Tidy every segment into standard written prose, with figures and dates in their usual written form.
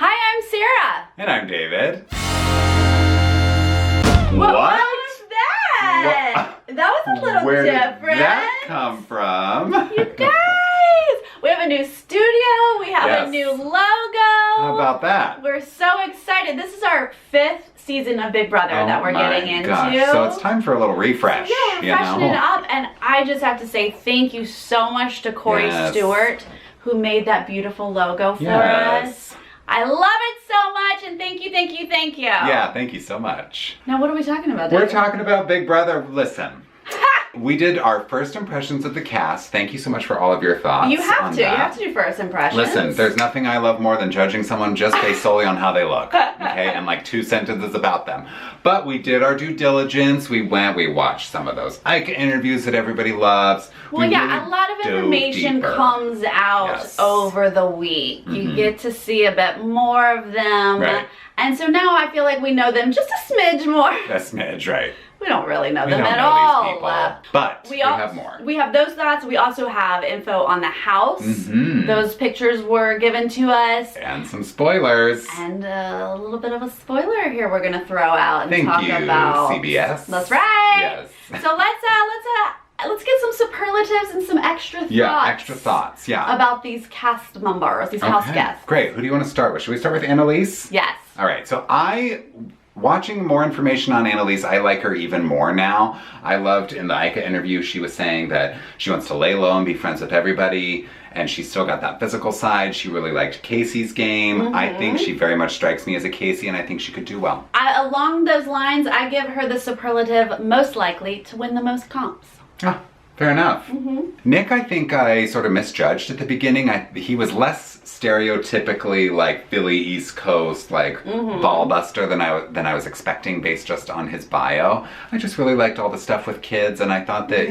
Hi, I'm Sarah. And I'm David. What was that? That was a little Where different. Where did that come from? You guys, we have a new studio. We have a new logo. How about that? We're so excited. This is our 5th season of Big Brother that we're getting into. Gosh. So it's time for a little refresh. Yeah, we're freshening it up. And I just have to say thank you so much to Corey Stewart, who made that beautiful logo for us. I love it so much, and thank you, thank you, thank you. Yeah, thank you so much. Now, what are we talking about, Dad? We're talking about Big Brother. Listen. We did our first impressions of the cast. Thank you so much for all of your thoughts. You have to. You have to do first impressions. Listen, there's nothing I love more than judging someone just based solely on how they look. Okay? And like 2 sentences about them. But we did our due diligence. We watched some of those Ike interviews that everybody loves. Well, yeah, a lot of information comes out over the week. You get to see a bit more of them. Right. And so now I feel like we know them just a smidge more. A smidge, right. We don't really know them at all. These people, but we have more. We have those thoughts. We also have info on the house. Those pictures were given to us. And some spoilers. And a little bit of a spoiler here we're going to throw out and talk about. CBS. That's right. Yes. So let's get some superlatives and some extra thoughts. Yeah, extra thoughts, about these cast members, these house guests. Great. Who do you want to start with? Should we start with Annalise? Yes. All right. So watching more information on Annalise, I like her even more now. I loved in the Ike interview, she was saying that she wants to lay low and be friends with everybody, and she's still got that physical side. She really liked Casey's game. I think she very much strikes me as a Casey, and I think she could do well. Along those lines, I give her the superlative most likely to win the most comps. Ah, fair enough. Nick, I think I sort of misjudged at the beginning. He was less stereotypically like Philly East Coast, like ball buster than I was expecting based just on his bio. I just really liked all the stuff with kids, and I thought that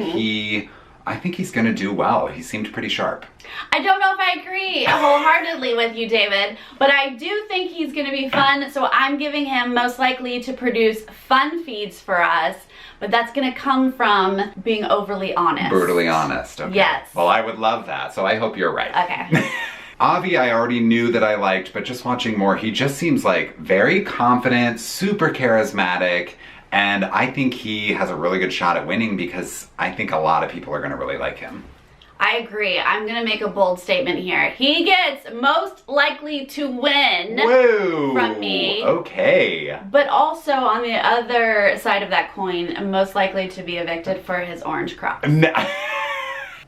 I think he's gonna do well. He seemed pretty sharp. I don't know if I agree wholeheartedly with you, David, but I do think he's gonna be fun, so I'm giving him most likely to produce fun feeds for us, but that's gonna come from being overly honest. Brutally honest, okay. Yes. Well, I would love that, so I hope you're right. Okay. Avi, I already knew that I liked, but just watching more, he just seems like very confident, super charismatic, and I think he has a really good shot at winning because I think a lot of people are gonna really like him. I agree. I'm gonna make a bold statement here. He gets most likely to win from me. Okay. But also on the other side of that coin, most likely to be evicted for his orange crops.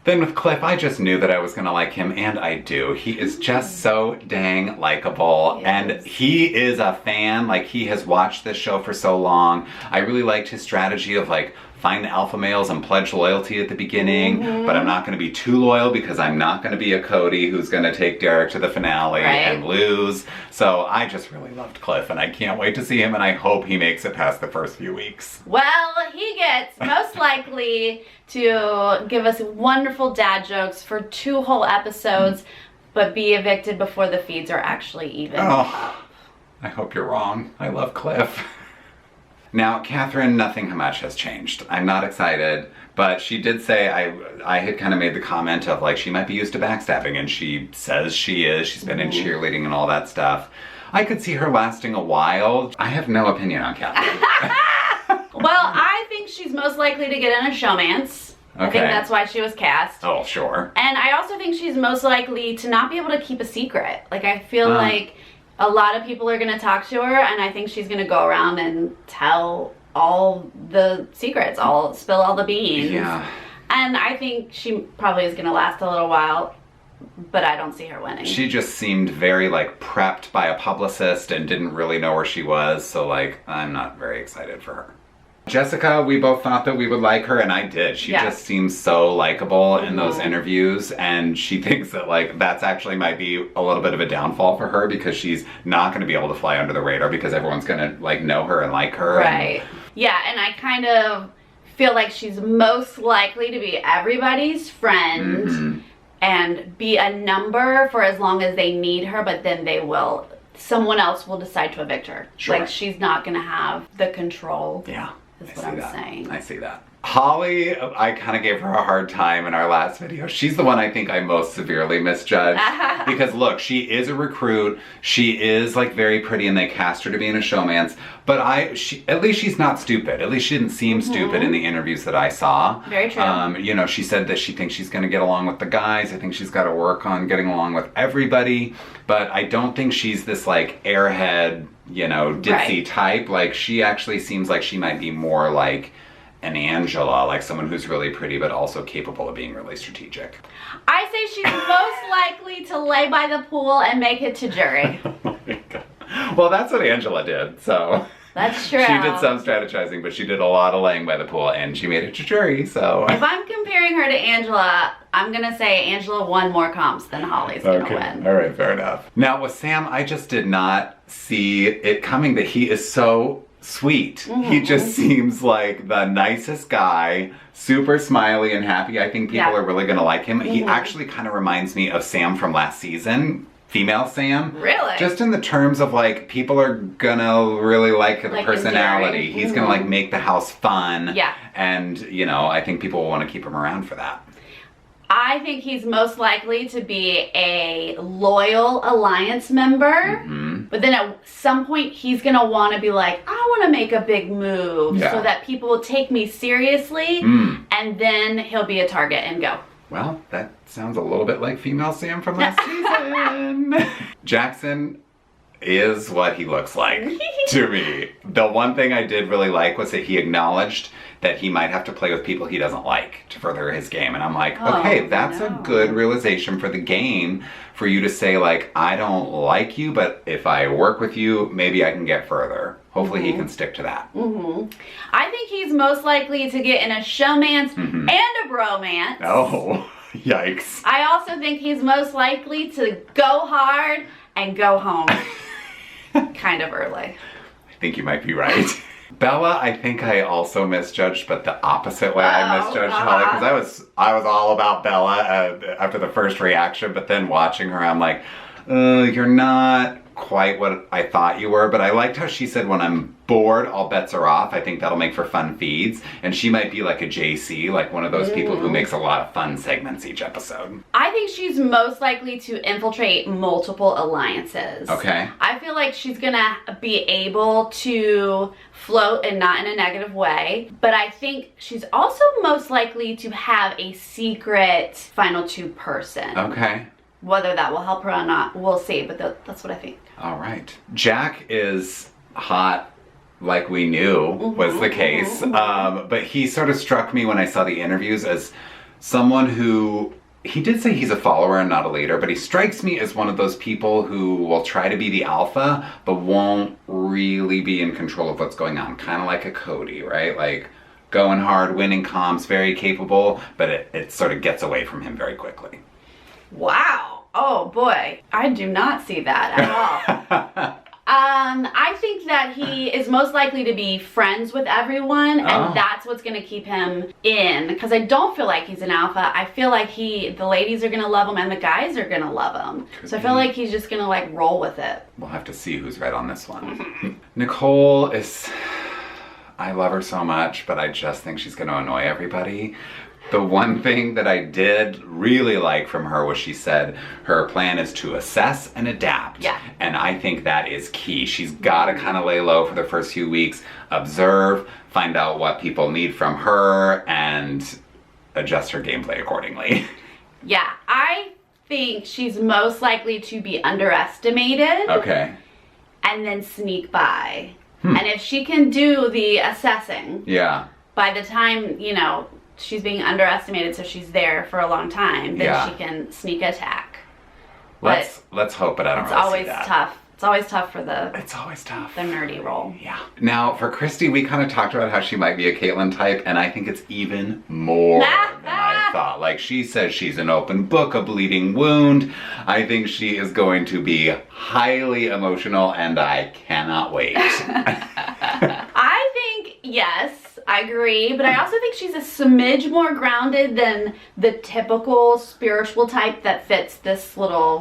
Then with Cliff, I just knew that I was gonna like him, and I do. He is just so dang likable, and he is a fan. Like, he has watched this show for so long. I really liked his strategy of like, find the alpha males and pledge loyalty at the beginning, but I'm not gonna be too loyal because I'm not gonna be a Cody who's gonna take Derek to the finale and lose. So I just really loved Cliff, and I can't wait to see him, and I hope he makes it past the first few weeks. Well, he gets most likely to give us wonderful dad jokes for 2 whole episodes, but be evicted before the feeds are actually even. Oh, I hope you're wrong. I love Cliff. Now, Catherine, nothing much has changed. I'm not excited, but she did say, I had kind of made the comment of like, she might be used to backstabbing, and she says she is. She's been in cheerleading and all that stuff. I could see her lasting a while. I have no opinion on Catherine. Well, I think she's most likely to get in a showmance. Okay. I think that's why she was cast. Oh, sure. And I also think she's most likely to not be able to keep a secret. Like, I feel like a lot of people are going to talk to her, and I think she's going to go around and tell all the secrets, spill all the beans. Yeah. And I think she probably is going to last a little while, but I don't see her winning. She just seemed very like prepped by a publicist and didn't really know where she was, so like, I'm not very excited for her. Jessica, we both thought that we would like her, and I did. She just seems so likable in those interviews, and she thinks that like that's actually might be a little bit of a downfall for her because she's not going to be able to fly under the radar because everyone's going to like know her and like her. Right. Yeah, and I kind of feel like she's most likely to be everybody's friend and be a number for as long as they need her, but then someone else will decide to evict her. Sure. Like, she's not going to have the control. Yeah. Is what I'm saying. I see that. Holly, I kind of gave her a hard time in our last video. She's the one I think I most severely misjudged. Because look, she is a recruit. She is like very pretty and they cast her to be in a showmance. But at least she's not stupid. At least she didn't seem stupid in the interviews that I saw. Very true. You know, she said that she thinks she's going to get along with the guys. I think she's got to work on getting along with everybody. But I don't think she's this like airhead, you know, ditzy type. Like she actually seems like she might be more like an Angela, like someone who's really pretty but also capable of being really strategic. I say she's most likely to lay by the pool and make it to jury. Oh my God. Well, that's what Angela did, so. That's true. She did some strategizing, but she did a lot of laying by the pool and she made it to jury, so. If I'm comparing her to Angela, I'm gonna say Angela won more comps than Holly's gonna win. All right, fair enough. Now with Sam, I just did not see it coming that he is so sweet. He just seems like the nicest guy, super smiley and happy. I think people are really gonna like him. He actually kind of reminds me of Sam from last season, female Sam. Really? Just in the terms of like, people are gonna really like the personality. endearing. He's gonna like make the house fun. Yeah. And you know, I think people will want to keep him around for that. I think he's most likely to be a loyal alliance member, but then at some point he's gonna want to be like, I want to make a big move so that people will take me seriously, and then he'll be a target and go. Well, that sounds a little bit like female Sam from last season. Jackson is what he looks like to me. The one thing I did really like was that he acknowledged that he might have to play with people he doesn't like to further his game. And I'm like, okay, that's a good realization for the game, for you to say like, I don't like you, but if I work with you, maybe I can get further. Hopefully he can stick to that. I think he's most likely to get in a showmance and a bromance. Oh, yikes. I also think he's most likely to go hard and go home kind of early. I think you might be right. Bella, I think I also misjudged, but the opposite way I misjudged Holly, because I was all about Bella after the first reaction, but then watching her, I'm like, you're not quite what I thought you were, but I liked how she said, when I'm bored, all bets are off. I think that'll make for fun feeds, and she might be like a JC, like one of those people who makes a lot of fun segments each episode. I think she's most likely to infiltrate multiple alliances. Okay. I feel like she's gonna be able to float, and not in a negative way, but I think she's also most likely to have a secret final two person. Okay. Whether that will help her or not, we'll see, but that's what I think. All right. Jack is hot, like we knew was the case, but he sort of struck me when I saw the interviews as someone who, he did say he's a follower and not a leader, but he strikes me as one of those people who will try to be the alpha, but won't really be in control of what's going on. Kind of like a Cody, right? Like going hard, winning comps, very capable, but it sort of gets away from him very quickly. Wow. Oh boy. I do not see that at all. I think that he is most likely to be friends with everyone, and that's what's going to keep him in, because I don't feel like he's an alpha. I feel like the ladies are going to love him and the guys are going to love him. So I feel like he's just going to like roll with it. We'll have to see who's right on this one. Nicole is, I love her so much, but I just think she's going to annoy everybody. The one thing that I did really like from her was she said her plan is to assess and adapt. Yeah. And I think that is key. She's got to kind of lay low for the first few weeks, observe, find out what people need from her, and adjust her gameplay accordingly. Yeah, I think she's most likely to be underestimated. Okay. And then sneak by. And if she can do the assessing. Yeah. By the time, you know, she's being underestimated, so she's there for a long time, then she can sneak attack. Let's hope, but I don't really see that. It's always tough. It's always tough for the... It's always tough. The nerdy role. Yeah. Now, for Christy, we kind of talked about how she might be a Caitlyn type, and I think it's even more than I thought. Like, she says she's an open book, a bleeding wound. I think she is going to be highly emotional, and I cannot wait. I think, yes, I agree, but I also think she's a smidge more grounded than the typical spiritual type that fits this little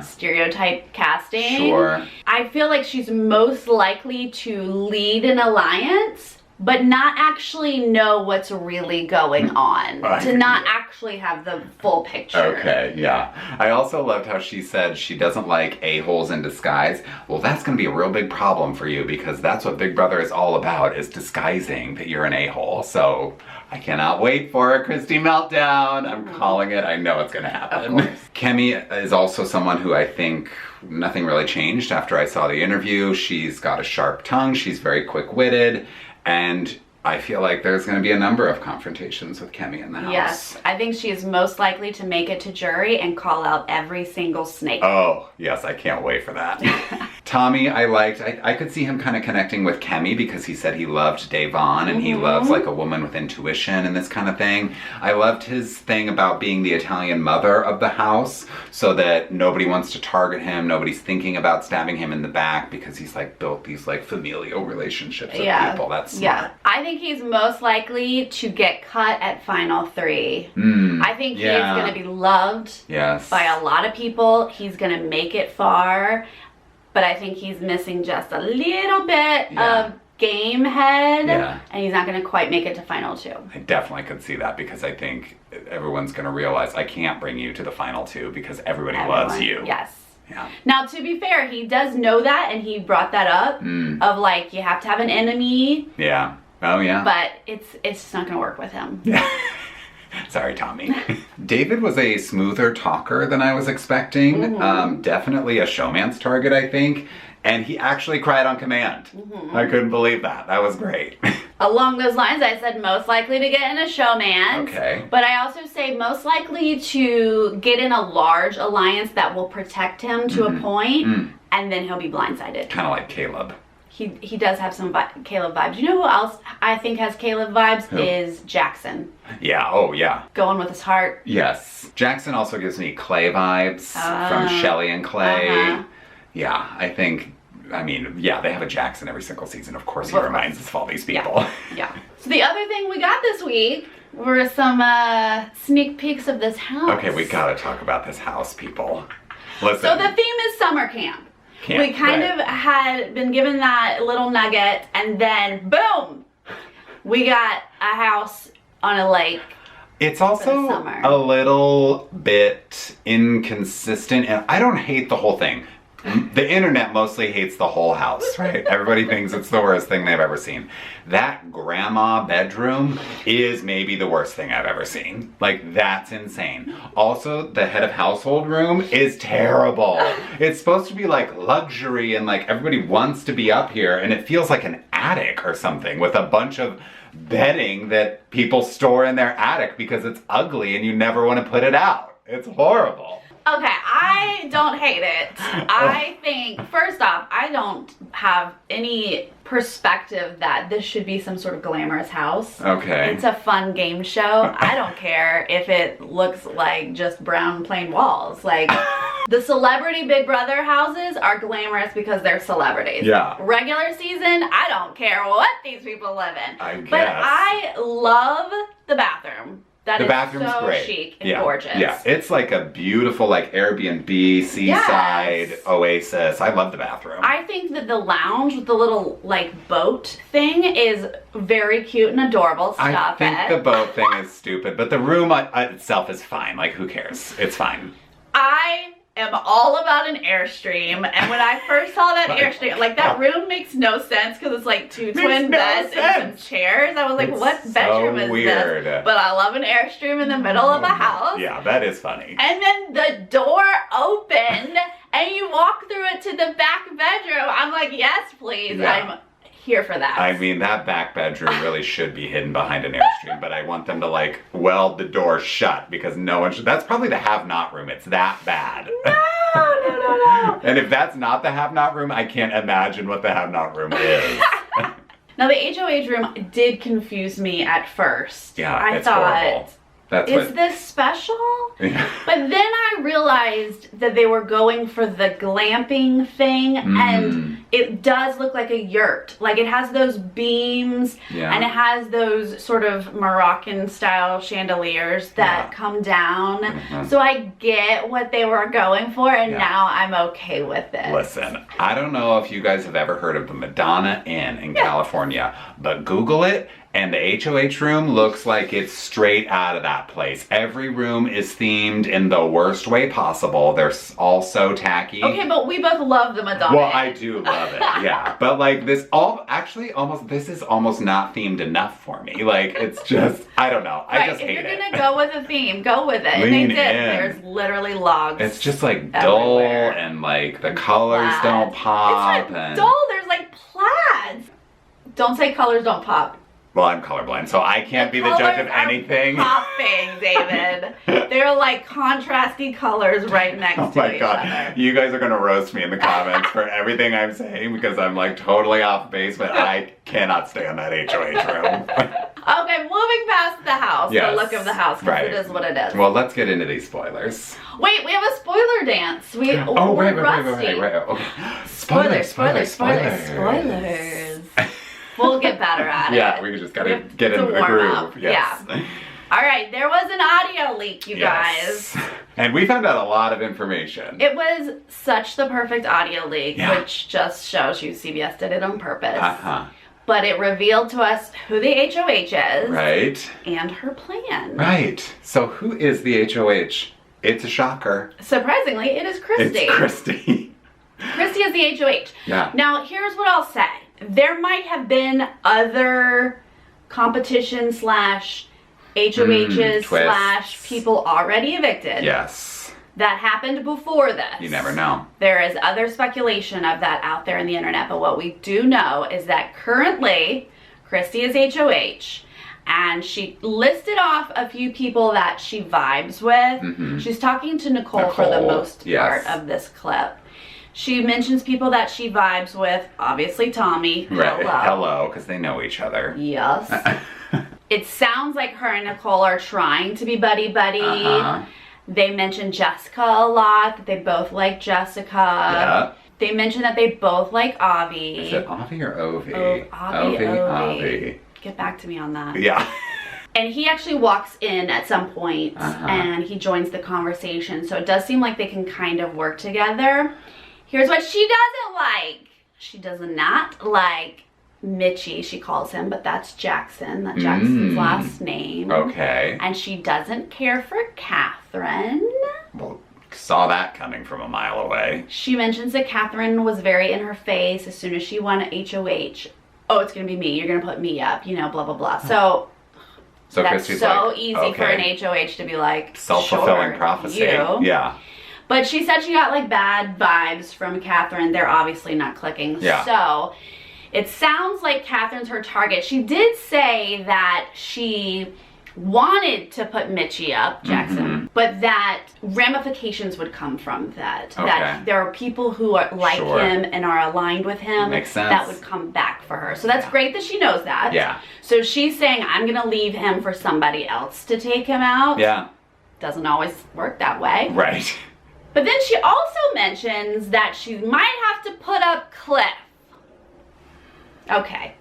stereotype casting. Sure. I feel like she's most likely to lead an alliance, but not actually know what's really going on. To not actually have the full picture. Okay, yeah. I also loved how she said she doesn't like a-holes in disguise. Well, that's going to be a real big problem for you because that's what Big Brother is all about, is disguising that you're an a-hole. So I cannot wait for a Christy meltdown. I'm calling it. I know it's going to happen. Kemi is also someone who I think nothing really changed after I saw the interview. She's got a sharp tongue. She's very quick-witted. And I feel like there's going to be a number of confrontations with Kemi in the house. Yes, I think she is most likely to make it to jury and call out every single snake. Oh, yes, I can't wait for that. Tommy, I liked. I could see him kind of connecting with Kemi because he said he loved Devon and he loves like a woman with intuition and this kind of thing. I loved his thing about being the Italian mother of the house so that nobody wants to target him. Nobody's thinking about stabbing him in the back because he's like built these like familial relationships with people. That's smart. Yeah, I think he's most likely to get cut at Final 3. I think he's going to be loved by a lot of people. He's going to make it far. But I think he's missing just a little bit of game head, and he's not going to quite make it to Final 2. I definitely could see that because I think everyone's going to realize I can't bring you to the Final 2 because everybody loves you. Yes. Yeah. Now, to be fair, he does know that, and he brought that up of like, you have to have an enemy. Yeah. Oh, yeah. But it's just not going to work with him. Sorry, Tommy. David was a smoother talker than I was expecting. Definitely a showman's target, I think. And he actually cried on command. I couldn't believe that. That was great. Along those lines, I said most likely to get in a showman. Okay. But I also say most likely to get in a large alliance that will protect him to a point, and then he'll be blindsided. Kind of like Caleb. He does have some Caleb vibes. You know who else I think has Caleb vibes? Who? Is Jackson. Yeah, oh yeah. Going with his heart. Yes. Jackson also gives me Clay vibes from Shelley and Clay. Yeah, I think, I mean, yeah, they have a Jackson every single season. Of course he reminds us of all these people. Yeah. So the other thing we got this week were some sneak peeks of this house. Okay, we gotta talk about this house, people. Listen. So the theme is summer camp. We kind of had been given that little nugget, and then boom, we got a house on a lake. It's also a little bit inconsistent, and I don't hate the whole thing. The internet mostly hates the whole house, right? Everybody thinks it's the worst thing they've ever seen. That grandma bedroom is maybe the worst thing I've ever seen. Like, that's insane. Also, the head of household room is terrible. It's supposed to be like luxury and like everybody wants to be up here, and it feels like an attic or something with a bunch of bedding that people store in their attic because it's ugly and you never want to put it out. It's horrible. Okay, I don't hate it. I think, first off, I don't have any perspective that this should be some sort of glamorous house. Okay. It's a fun game show. I don't care if it looks like just brown plain walls. Like, the celebrity Big Brother houses are glamorous because they're celebrities. Yeah. Regular season, I don't care what these people live in. I guess. But I love the bathroom. The bathroom's so great. Chic and gorgeous. Yeah, it's like a beautiful like Airbnb, seaside oasis. I love the bathroom. I think that the lounge with the little like boat thing is very cute and adorable. I think the boat thing is stupid, but the room itself is fine. Like, who cares? It's fine. I am all about an Airstream, and when I first saw that Airstream, like, that room makes no sense because it's like two twin beds and some chairs. I was like, what bedroom is this? But I love an Airstream in the middle of a house. Yeah, that is funny. And then the door opened and you walk through it to the back bedroom. I'm like, yes, please. Yeah. I'm here for that. I mean, that back bedroom really should be hidden behind an Airstream, but I want them to like weld the door shut because no one should. That's probably the have-not room. It's that bad. No. And if that's not the have-not room, I can't imagine what the have-not room is. Now, the HOH room did confuse me at first. Yeah, I thought, horrible. is this special? Yeah. But then I realized that they were going for the glamping thing, and it does look like a yurt. Like, it has those beams, and it has those sort of Moroccan style chandeliers that come down. So I get what they were going for, and now I'm okay with it. Listen, I don't know if you guys have ever heard of the Madonna Inn in California, but Google it. And the HOH room looks like it's straight out of that place. Every room is themed in the worst way possible. They're all so tacky. Okay, but we both love the Madonna. Well, I do love it, yeah. But like this this is almost not themed enough for me. Like, it's just, I don't know. I just hate it. If you're gonna go with a theme, go with it. And they did. There's literally logs. It's just like dull everywhere. And like the colors don't pop. It's not dull, there's like plaids. Don't say colors don't pop. Well, I'm colorblind, so I can't be the judge of anything. Popping, David. They're like contrasty colors right next to each other. Oh my God. You guys are going to roast me in the comments for everything I'm saying because I'm like totally off base, but I cannot stay in that HOH room. Okay, moving past the house, the look of the house, because it is what it is. Well, let's get into these spoilers. Wait, we have a spoiler dance. Wait. Okay. Spoilers. We'll get better at it. Yeah, we just gotta get into the groove. Yes. Yeah. All right, there was an audio leak, you guys. And we found out a lot of information. It was such the perfect audio leak, which just shows you CBS did it on purpose. But it revealed to us who the HOH is. Right. And her plan. Right. So who is the HOH? It's a shocker. Surprisingly, it is Christy. It's Christy. Christy is the HOH. Yeah. Now, here's what I'll say. There might have been other competition slash HOHs slash people already evicted. Yes. That happened before this. You never know. There is other speculation of that out there in the internet, but what we do know is that currently Christy is HOH, and she listed off a few people that she vibes with. She's talking to Nicole for the most part of this clip. She mentions people that she vibes with, obviously Tommy. Right. Hello, because they know each other. Yes. It sounds like her and Nicole are trying to be buddy-buddy. They mention Jessica a lot, that they both like Jessica. Yeah. They mention that they both like Avi. Is it Avi or Ovi? Oh, Avi. Get back to me on that. Yeah. And he actually walks in at some point and he joins the conversation. So it does seem like they can kind of work together. Here's what she doesn't like. She does not like Mitchie, she calls him, but that's Jackson. That's Jackson's last name. Okay. And she doesn't care for Catherine. Well, saw that coming from a mile away. She mentions that Catherine was very in her face as soon as she won HOH. Oh, it's going to be me. You're going to put me up, you know, blah, blah, blah. So that's Christy's so like, easy for an HOH to be like, self-fulfilling prophecy. Yeah. But she said she got like bad vibes from Catherine. They're obviously not clicking. Yeah. So it sounds like Catherine's her target. She did say that she wanted to put Mitchie up, Jackson, but that ramifications would come from that. Okay. That there are people who are like him and are aligned with him. Makes sense. That would come back for her. So that's great that she knows that. Yeah. So she's saying, I'm going to leave him for somebody else to take him out. Yeah. Doesn't always work that way. Right. But then she also mentions that she might have to put up Cliff. Okay.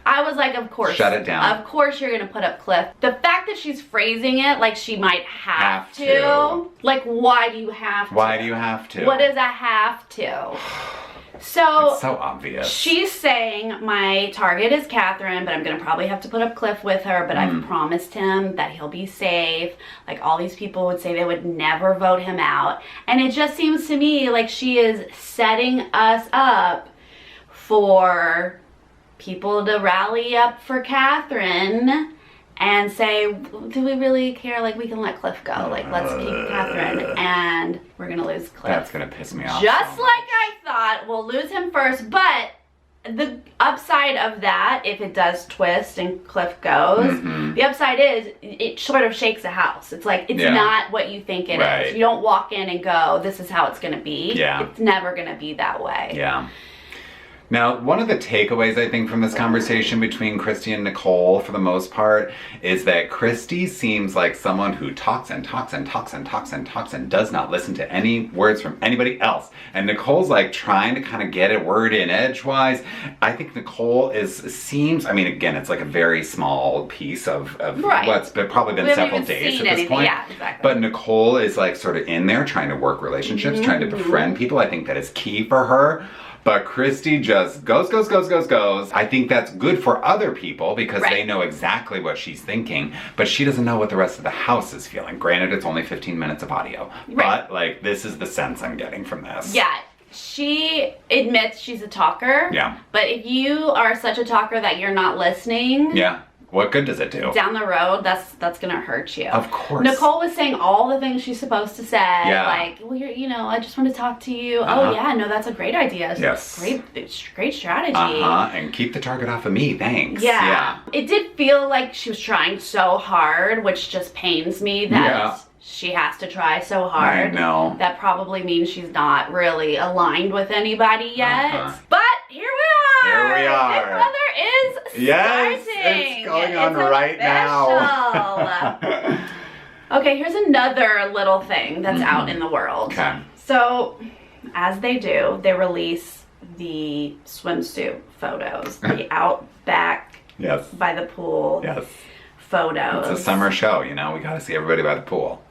I was like, of course. Shut it down. Of course you're going to put up Cliff. The fact that she's phrasing it like she might have to. Like, why do you have to? Why do you have to? What is a have to? So, it's so obvious. She's saying, my target is Catherine, but I'm going to probably have to put up Cliff with her, but I've promised him that he'll be safe. Like, all these people would say they would never vote him out. And it just seems to me like she is setting us up for people to rally up for Catherine and say, do we really care? Like, we can let Cliff go. Like, let's keep Catherine, and we're going to lose Cliff. That's going to piss me off. Just like I thought, we'll lose him first, but the upside of that, if it does twist and Cliff goes, the upside is it sort of shakes a house. It's like, it's not what you think it is. You don't walk in and go, this is how it's going to be. Yeah. It's never going to be that way. Yeah. Now, one of the takeaways I think from this conversation between Christy and Nicole, for the most part, is that Christy seems like someone who talks and talks and talks and talks and talks and does not listen to any words from anybody else. And Nicole's like trying to kind of get a word in edgewise. I think Nicole seems, I mean, again, it's like a very small piece of what's probably been several days at this point. Yeah, exactly. But Nicole is like sort of in there trying to work relationships, trying to befriend people. I think that is key for her. But Christy just goes. I think that's good for other people because they know exactly what she's thinking, but she doesn't know what the rest of the house is feeling. Granted, it's only 15 minutes of audio, but like this is the sense I'm getting from this. Yeah. She admits she's a talker. Yeah. But if you are such a talker that you're not listening. Yeah. What good does it do? Down the road, that's gonna hurt you. Of course. Nicole was saying all the things she's supposed to say. Yeah. Like, well, I just want to talk to you. Oh yeah, no, that's a great idea. Yes. Great strategy. And keep the target off of me, thanks. Yeah. It did feel like she was trying so hard, which just pains me that she has to try so hard. I know. That probably means she's not really aligned with anybody yet. But here we are. Here we are. Big Brother is yes, starting. It's going on right now. Okay, here's another little thing that's out in the world. Okay. So, as they do, they release the swimsuit photos, the out back by the pool photos. It's a summer show, we gotta see everybody by the pool.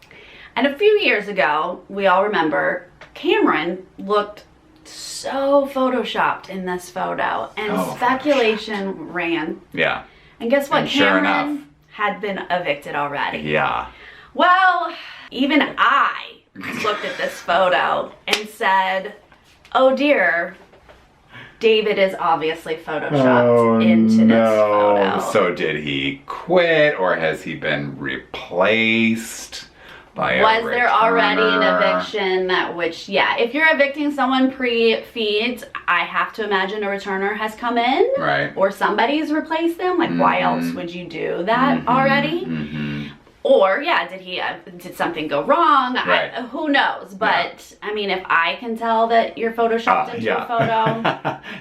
And a few years ago, we all remember, Cameron looked so photoshopped in this photo, and speculation ran. Yeah. And guess what? And sure Cameron enough, had been evicted already. Yeah. Well, even I looked at this photo and said, oh dear, David is obviously photoshopped into this photo. So did he quit, or has he been replaced by a returner? Was there already an eviction if you're evicting someone pre-feeds, I have to imagine a returner has come in. Right. Or somebody's replaced them. Like, why else would you do that already? Or, did something go wrong? Right. Who knows? But, I mean, if I can tell that you're photoshopped into a photo.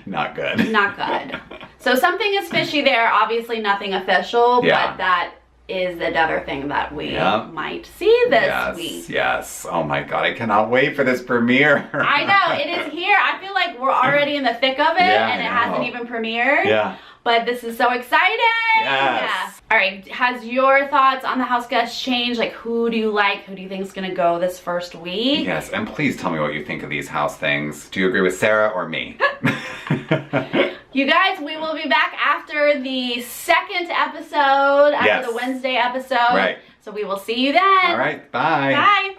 Not good. Not good. So something is fishy there. Obviously nothing official, but that is another thing that we might see this week. Yes. Oh my God, I cannot wait for this premiere. I know, it is here. I feel like we're already in the thick of it, and it hasn't even premiered. Yeah. But this is so exciting. Yes. All right, has your thoughts on the house guests changed? Like, who do you like? Who do you think is going to go this first week? Yes, and please tell me what you think of these house things. Do you agree with Sarah or me? You guys, we will be back after the second episode, after the Wednesday episode. Right. So we will see you then. All right, bye. Bye.